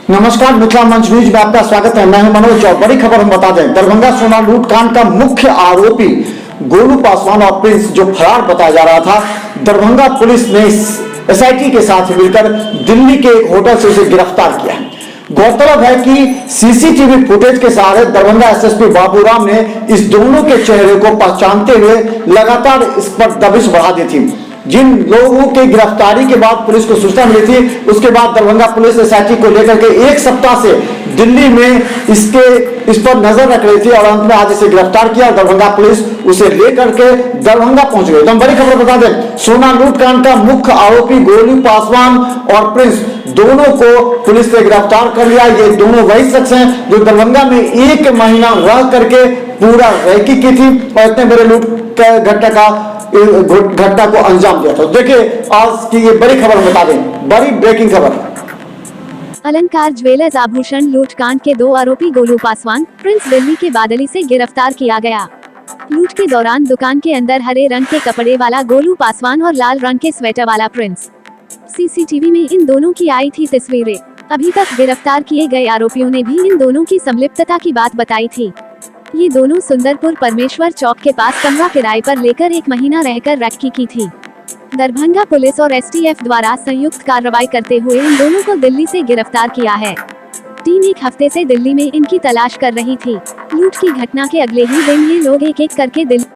नमस्कार, मिथिला मंच न्यूज में आपका स्वागत है। मैं हूं मनोज और बड़ी खबर हम बता दें, दरभंगा सोना लूट कांड का मुख्य आरोपी गोलू पासवान और प्रिंस जो फरार बताया जा रहा था, दरभंगा पुलिस ने एसआईटी के साथ मिलकर दिल्ली के एक होटल से उसे गिरफ्तार किया। गौरतलब है कि सीसीटीवी फुटेज के सहारे दरभंगा एसएसपी बाबूराम ने इस दोनों के चेहरे को पहचानते हुए लगातार इस पर दबिश बढ़ा दी थी। जिन लोगों की गिरफ्तारी के बाद पुलिस को सूचना मिली थी, उसके बाद दरभंगा पुलिस एसआईटी को लेकर के एक सप्ताह से दिल्ली में इस पर नजर रख रही थी और अंत में आज इसे गिरफ्तार किया। दरभंगा पुलिस उसे लेकर के दरभंगा पहुंच गई। तो हम बड़ी खबर बता दें, सोना लूट कांड का मुख्य आरोपी गोलू पासवान और प्रिंस दोनों को पुलिस ने गिरफ्तार कर लिया। ये दोनों वही शख्स हैं जो दरभंगा में 1 महीना रह करके पूरा रैकी की थी और इतने बड़े लूट घटना को अंजाम दिया था। देखिए आज की ये बड़ी खबर बता दें, बड़ी ब्रेकिंग खबर। अलंकार ज्वेलर्स आभूषण लूट कांड के 2 आरोपी गोलू पासवान, प्रिंस दिल्ली के बादली से गिरफ्तार किया गया। लूट के दौरान दुकान के अंदर हरे रंग के कपड़े वाला गोलू पासवान और लाल रंग के स्वेटर वाला प्रिंस। सीसीटीवी में इन दोनों की आई थी तस्वीरें। अभी तक गिरफ्तार किए गए आरोपियों ने भी इन दोनों की संलिप्तता की बात बताई थी। ये दोनों सुंदरपुर परमेश्वर चौक के पास कमरा किराए पर लेकर 1 महीना रहकर रैकी की थी। दरभंगा पुलिस और एसटीएफ द्वारा संयुक्त कार्रवाई करते हुए इन दोनों को दिल्ली से गिरफ्तार किया है। टीम 1 हफ्ते से दिल्ली में इनकी तलाश कर रही थी। लूट की घटना के अगले ही दिन ये लोग एक एक करके दिल्ली